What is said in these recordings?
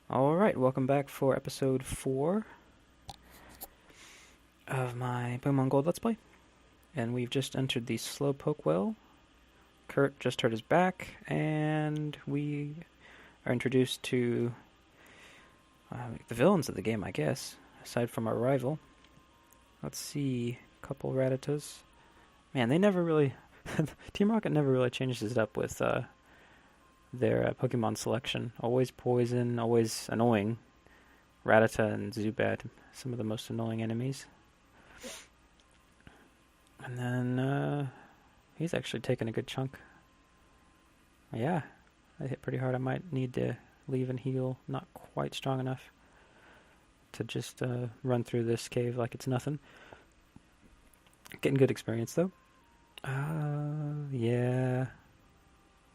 Alright, welcome back for episode 4 of my Pokemon Gold Let's Play. And we've just entered the Slowpoke Well. Kurt just hurt his back, and we are introduced to the villains of the game, I guess, aside from our rival. Let's see, a couple Rattatas. Man, they never really... Team Rocket never really changes it up with their Pokemon selection. Always poison, always annoying. Rattata and Zubat, some of the most annoying enemies. And then he's actually taken a good chunk. Yeah, I hit pretty hard. I might need to leave and heal. Not quite strong enough to just run through this cave like it's nothing. Getting good experience though. Yeah.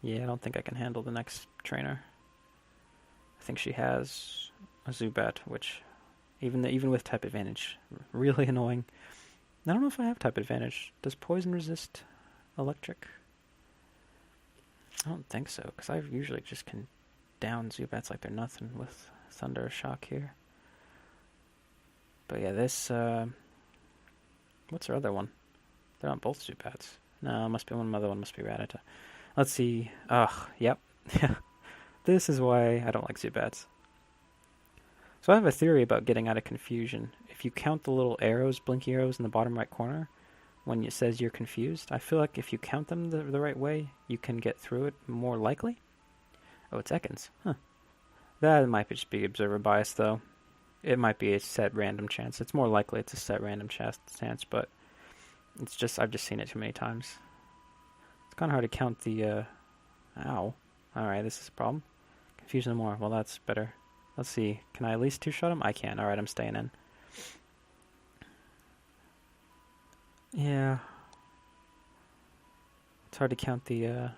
Yeah, I don't think I can handle the next trainer. I think she has a Zubat, which even with type advantage, really annoying. I don't know if I have type advantage. Does poison resist electric? I don't think so, because I usually just can down Zubats like they're nothing with Thunder Shock here. But yeah, this, what's her other one? They're on both Zubats. No, must be one, other one must be Rattata. Let's see. Ugh, yep. This is why I don't like Zubats. So I have a theory about getting out of confusion. If you count the little arrows, blinky arrows in the bottom right corner, when it says you're confused, I feel like if you count them the right way, you can get through it more likely. Oh, it's Ekans. Huh. That might just be observer bias, though. It might be a set random chance. It's more likely it's a set random chance, but it's just I've just seen it too many times. It's kind of hard to count the, ow. Alright, this is a problem. Confuse them more. Well, that's better. Let's see. Can I at least two-shot him? I can. Alright, I'm staying in. Yeah. It's hard to count the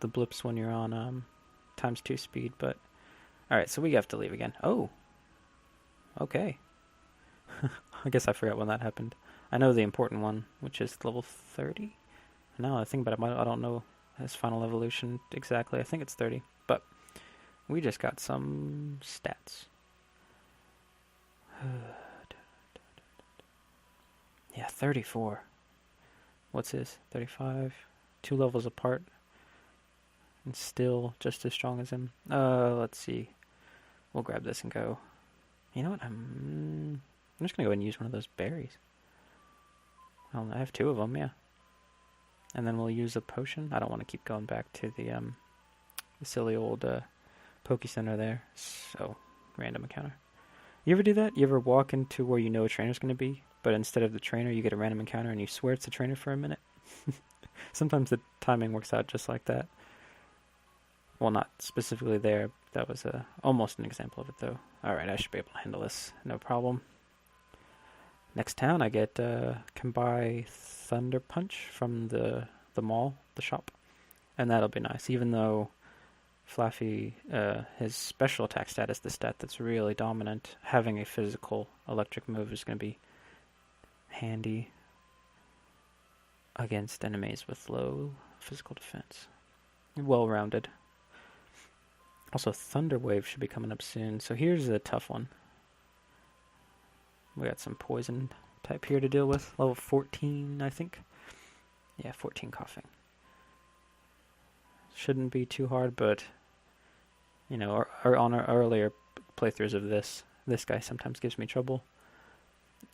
blips when you're on ×2 speed, but... Alright, so we have to leave again. Oh! Okay. I guess I forgot when that happened. I know the important one, which is level 30? Now I think about it, I don't know his final evolution exactly. I think it's 30. But we just got some stats. Yeah, 34. What's his? 35. 2 levels apart. And still just as strong as him. Let's see. We'll grab this and go. You know what? I'm just going to go ahead and use one of those berries. I have 2 of them, yeah. And then we'll use a potion. I don't want to keep going back to the silly old Poke Center there. So, random encounter. You ever do that? You ever walk into where you know a trainer's going to be, but instead of the trainer, you get a random encounter and you swear it's the trainer for a minute? Sometimes the timing works out just like that. Well, not specifically there. That was almost an example of it, though. Alright, I should be able to handle this. No problem. Next town, I get can buy Thunder Punch from the mall, the shop. And that'll be nice, even though Fluffy, his special attack stat is the stat that's really dominant. Having a physical electric move is going to be handy against enemies with low physical defense. Well-rounded. Also, Thunder Wave should be coming up soon. So here's a tough one. We got some poison type here to deal with. Level 14, I think. Yeah, 14 coughing. Shouldn't be too hard, but you know, on our earlier playthroughs of this guy sometimes gives me trouble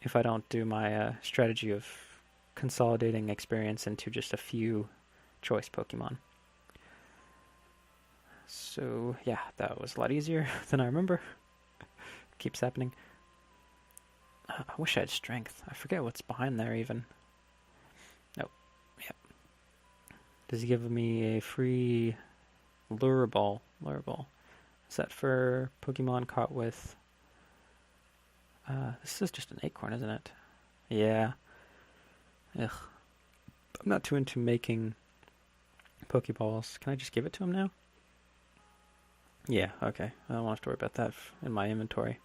if I don't do my strategy of consolidating experience into just a few choice Pokemon. So yeah, that was a lot easier than I remember. Keeps happening. I wish I had strength. I forget what's behind there even. Nope. Yep. Does he give me a free lure ball? Lure ball. Is that for Pokemon caught with... this is just an acorn, isn't it? Yeah. Ugh. I'm not too into making Pokeballs. Can I just give it to him now? Yeah, okay. I don't have to worry about that in my inventory.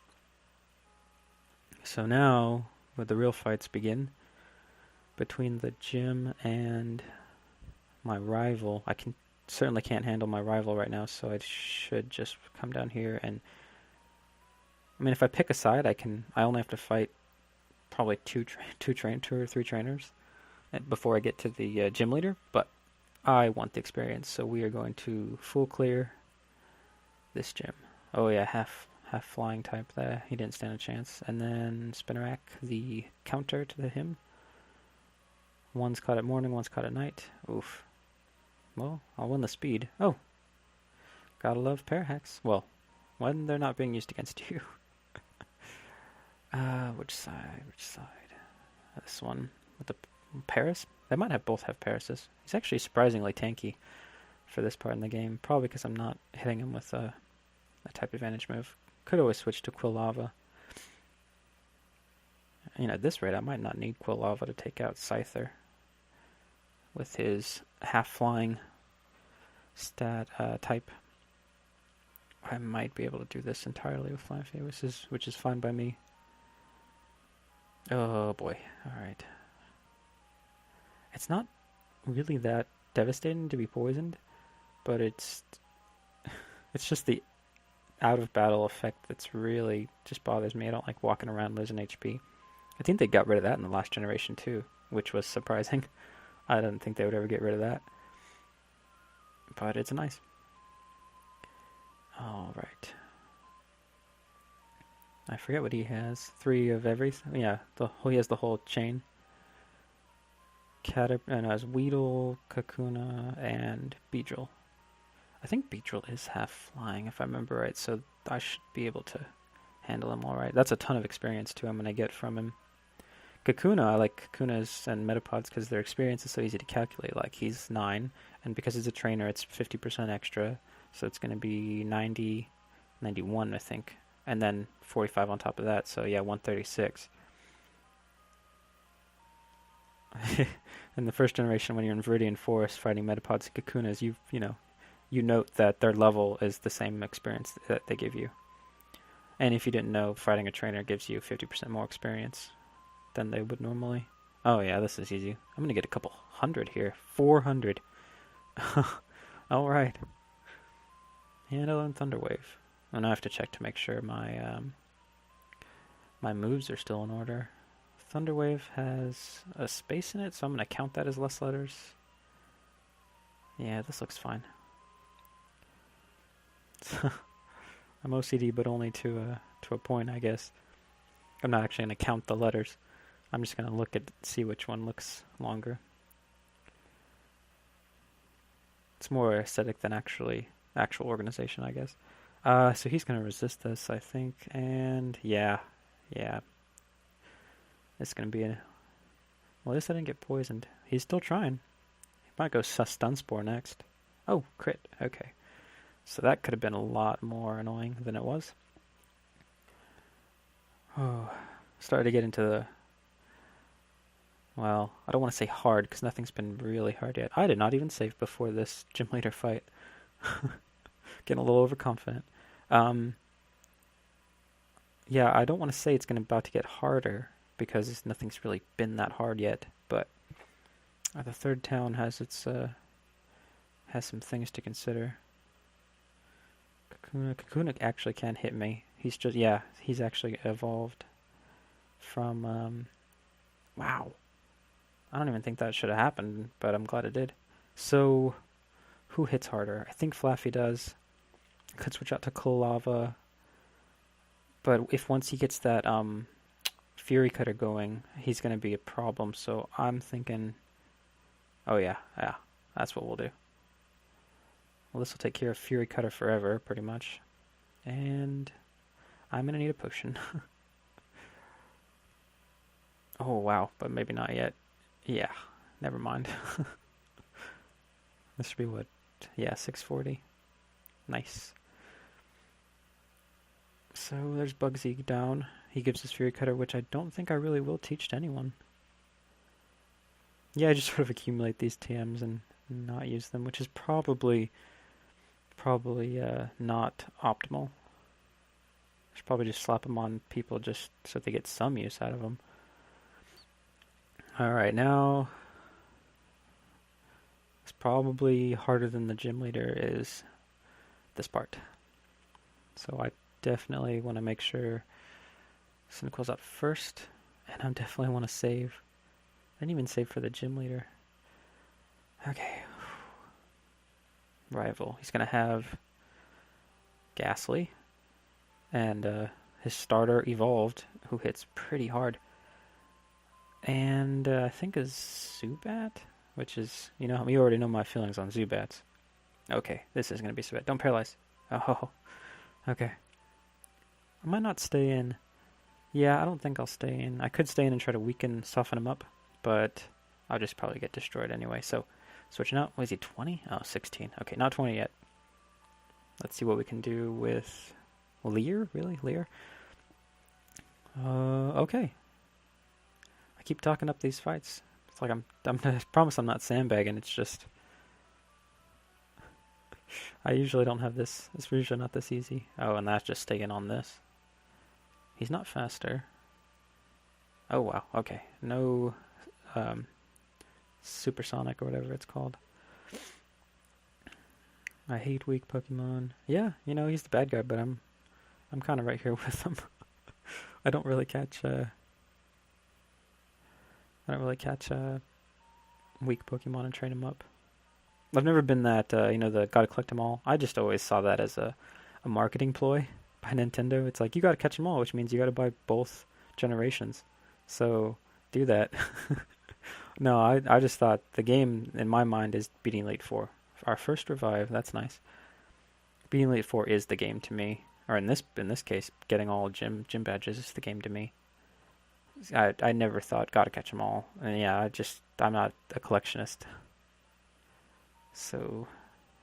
So now, where the real fights begin, between the gym and my rival, I certainly can't handle my rival right now, so I should just come down here and I mean, if I pick a side, I only have to fight probably two or three trainers before I get to the gym leader. But I want the experience, so we are going to full clear this gym. Oh yeah, half flying type there. He didn't stand a chance. And then Spinnerack, the counter to him. One's caught at morning, one's caught at night. Oof. Well, I'll win the speed. Oh, gotta love pair hacks. Well, when they're not being used against you. Which side? Which side? This one with the Paris. They might have both have Parises. He's actually surprisingly tanky for this part in the game. Probably because I'm not hitting him with a type advantage move. Could always switch to Quillava. You know, at this rate, I might not need Quillava to take out Scyther with his half-flying stat type. I might be able to do this entirely with Flaffy, which is fine by me. Oh boy, alright. It's not really that devastating to be poisoned, but it's just the out-of-battle effect that's really just bothers me. I don't like walking around losing HP. I think they got rid of that in the last generation too, which was surprising. I didn't think they would ever get rid of that. But it's nice. Alright. I forget what he has. 3 of everything. Yeah, he has the whole chain. Has Weedle, Kakuna, and Beedrill. I think Beedrill is half flying, if I remember right, so I should be able to handle him alright. That's a ton of experience, too, I'm going to get from him. Kakuna, I like Kakunas and Metapods because their experience is so easy to calculate. Like, he's 9, and because he's a trainer, it's 50% extra, so it's going to be 90, 91, I think. And then 45 on top of that, so yeah, 136. In the first generation, when you're in Viridian Forest fighting Metapods and Kakunas, you note that their level is the same experience that they give you. And if you didn't know, fighting a trainer gives you 50% more experience than they would normally. Oh yeah, this is easy. I'm gonna get a couple hundred here. 400. Alright. Handle and Thunderwave. And I have to check to make sure my my moves are still in order. Thunderwave has a space in it, so I'm going to count that as less letters. Yeah, this looks fine. I'm OCD, but only to a point, I guess. I'm not actually going to count the letters. I'm just going to look at see which one looks longer. It's more aesthetic than actual organization, I guess. So he's going to resist this, I think, and yeah. It's going to be well, at least I didn't get poisoned. He's still trying. He might go Stun Spore next. Oh, crit. Okay. So that could have been a lot more annoying than it was. Oh, started to get into the... Well, I don't want to say hard, because nothing's been really hard yet. I did not even save before this gym leader fight. Getting a little overconfident. Yeah, I don't want to say it's about to get harder, because nothing's really been that hard yet, but the third town has has some things to consider. Kakuna actually can hit me. He's actually evolved from, wow. I don't even think that should have happened, but I'm glad it did. So, who hits harder? I think Flaffy does. Could switch out to Quillava. But if once he gets that, Fury Cutter going, he's going to be a problem, so I'm thinking... Oh yeah, that's what we'll do. Well, this will take care of Fury Cutter forever, pretty much. And I'm going to need a potion. Oh wow, but maybe not yet. Yeah, never mind. This should be what? Yeah, 640. Nice. So there's Bugsy down. He gives us Fury Cutter, which I don't think I really will teach to anyone. Yeah, I just sort of accumulate these TMs and not use them, which is probably not optimal. I should probably just slap them on people just so they get some use out of them. Alright, now it's probably harder than the gym leader is this part. So I definitely want to make sure Cynical's up first, and I definitely want to save. I didn't even save for the gym leader. Okay. Rival. He's going to have Ghastly, and his starter Evolved, who hits pretty hard. And I think a Zubat, which is, you already know my feelings on Zubats. Okay, this is going to be Zubat. Don't paralyze. Oh, okay. I might not stay in. Yeah, I don't think I'll stay in. I could stay in and try to weaken, soften him up, but I'll just probably get destroyed anyway. So, switching out. What is he, 20? Oh, 16. Okay, not 20 yet. Let's see what we can do with Leer. Really? Leer? Okay. I keep talking up these fights. It's like I promise I'm not sandbagging. It's just I usually don't have this. It's usually not this easy. Oh, and that's just staying on this. He's not faster. Oh, wow. Okay. No supersonic or whatever it's called. I hate weak Pokemon. Yeah, he's the bad guy, but I'm kind of right here with him. I don't really catch weak Pokemon and train them up. I've never been that, the gotta collect them all. I just always saw that as a marketing ploy by Nintendo. It's like, you gotta catch them all, which means you gotta buy both generations. So, do that. No, I just thought the game, in my mind, is beating Elite Four. Our first revive, that's nice. Beating Elite Four is the game to me. Or in this case, getting all gym badges is the game to me. I never thought gotta catch them all. And yeah, I'm not a collectionist. So,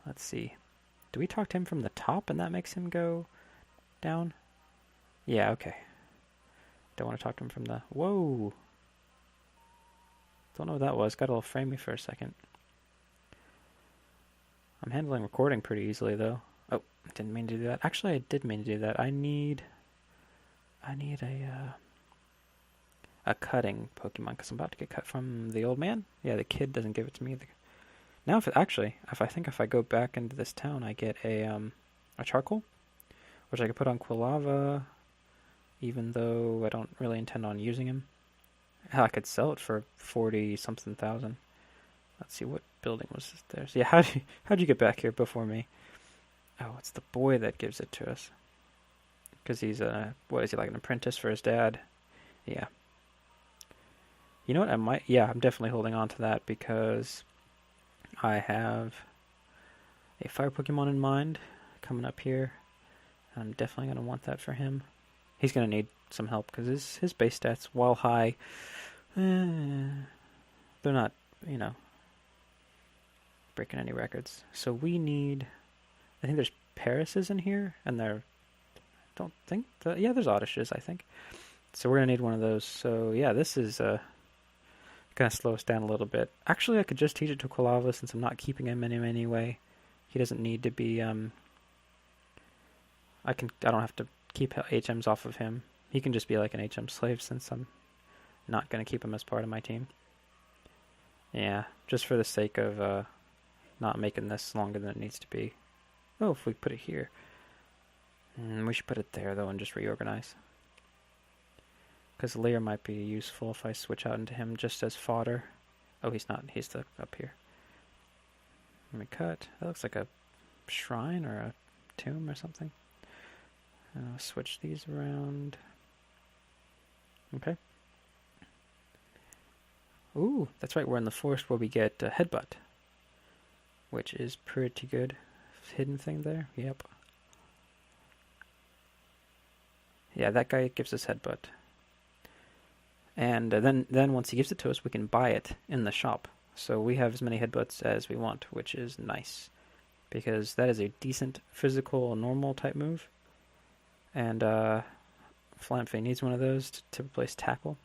let's see. Do we talk to him from the top and that makes him go down? Yeah, okay. Don't want to talk to him from the... Whoa! Don't know what that was. Got a little frame me for a second. I'm handling recording pretty easily, though. Oh, didn't mean to do that. Actually, I did mean to do that. I need a cutting Pokemon, because I'm about to get cut from the old man. Yeah, the kid doesn't give it to me. Now, if I go back into this town, I get a charcoal, which I could put on Quilava, even though I don't really intend on using him. Hell, I could sell it for 40-something thousand. Let's see, what building was there? So yeah, how'd you get back here before me? Oh, it's the boy that gives it to us. Because he's what is he, like an apprentice for his dad? Yeah. You know what, I'm definitely holding on to that because I have a fire Pokemon in mind coming up here. I'm definitely going to want that for him. He's going to need some help because his base stats, while high, they're not, breaking any records. So we need, I think there's Parises in here, and there's Oddishes, I think. So we're going to need one of those. So yeah, this is going to slow us down a little bit. Actually, I could just teach it to Quilava since I'm not keeping him in any way. He doesn't need to be, I don't have to keep HMs off of him. He can just be like an HM slave since I'm not going to keep him as part of my team. Yeah, just for the sake of not making this longer than it needs to be. Oh, if we put it here. We should put it there, though, and just reorganize. Because Leer might be useful if I switch out into him just as fodder. Oh, he's not. He's up here. Let me cut. That looks like a shrine or a tomb or something. I'll switch these around. Okay. Ooh, that's right. We're in the forest where we get Headbutt, which is pretty good. Hidden thing there. Yep. Yeah, that guy gives us Headbutt. And then once he gives it to us, we can buy it in the shop. So we have as many Headbutts as we want, which is nice. Because that is a decent physical, normal type move. And Flamfe needs one of those to replace Tackle.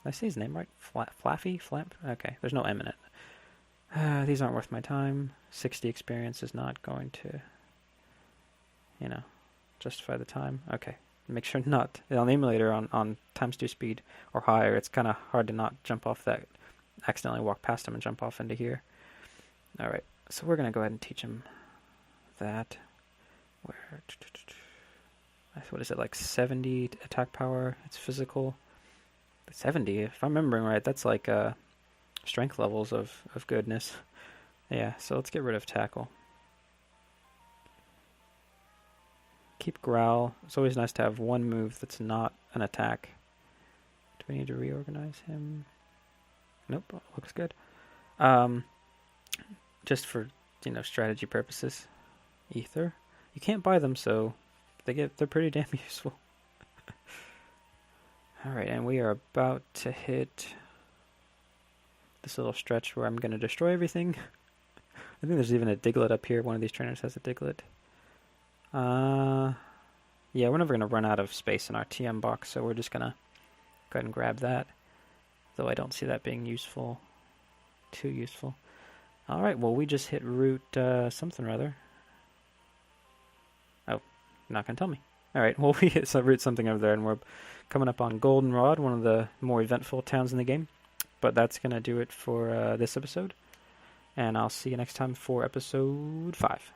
Did I say his name right? Flaffy? Flamp? Okay, there's no M in it. These aren't worth my time. 60 experience is not going to, justify the time. Okay, make sure not. On the emulator, on times 2 speed or higher, it's kind of hard to not jump off that, accidentally walk past him and jump off into here. Alright, so we're going to go ahead and teach him that. Where? what is it, like 70 attack power? It's physical. 70, if I'm remembering right, that's like strength levels of goodness. Yeah, so let's get rid of tackle. Keep growl. It's always nice to have one move that's not an attack. Do we need to reorganize him? Nope, looks good. Just for, strategy purposes. Ether. You can't buy them, so they're pretty damn useful. Alright, and we are about to hit this little stretch where I'm going to destroy everything. I think there's even a Diglett up here. One of these trainers has a Diglett. Yeah, we're never going to run out of space in our TM box, so we're just going to go ahead and grab that. Though I don't see that being useful. Too useful. Alright, well, we just hit route something or other. Oh, not going to tell me. Alright, well, we hit route something over there, and we're coming up on Goldenrod, one of the more eventful towns in the game. But that's going to do it for this episode. And I'll see you next time for episode 5.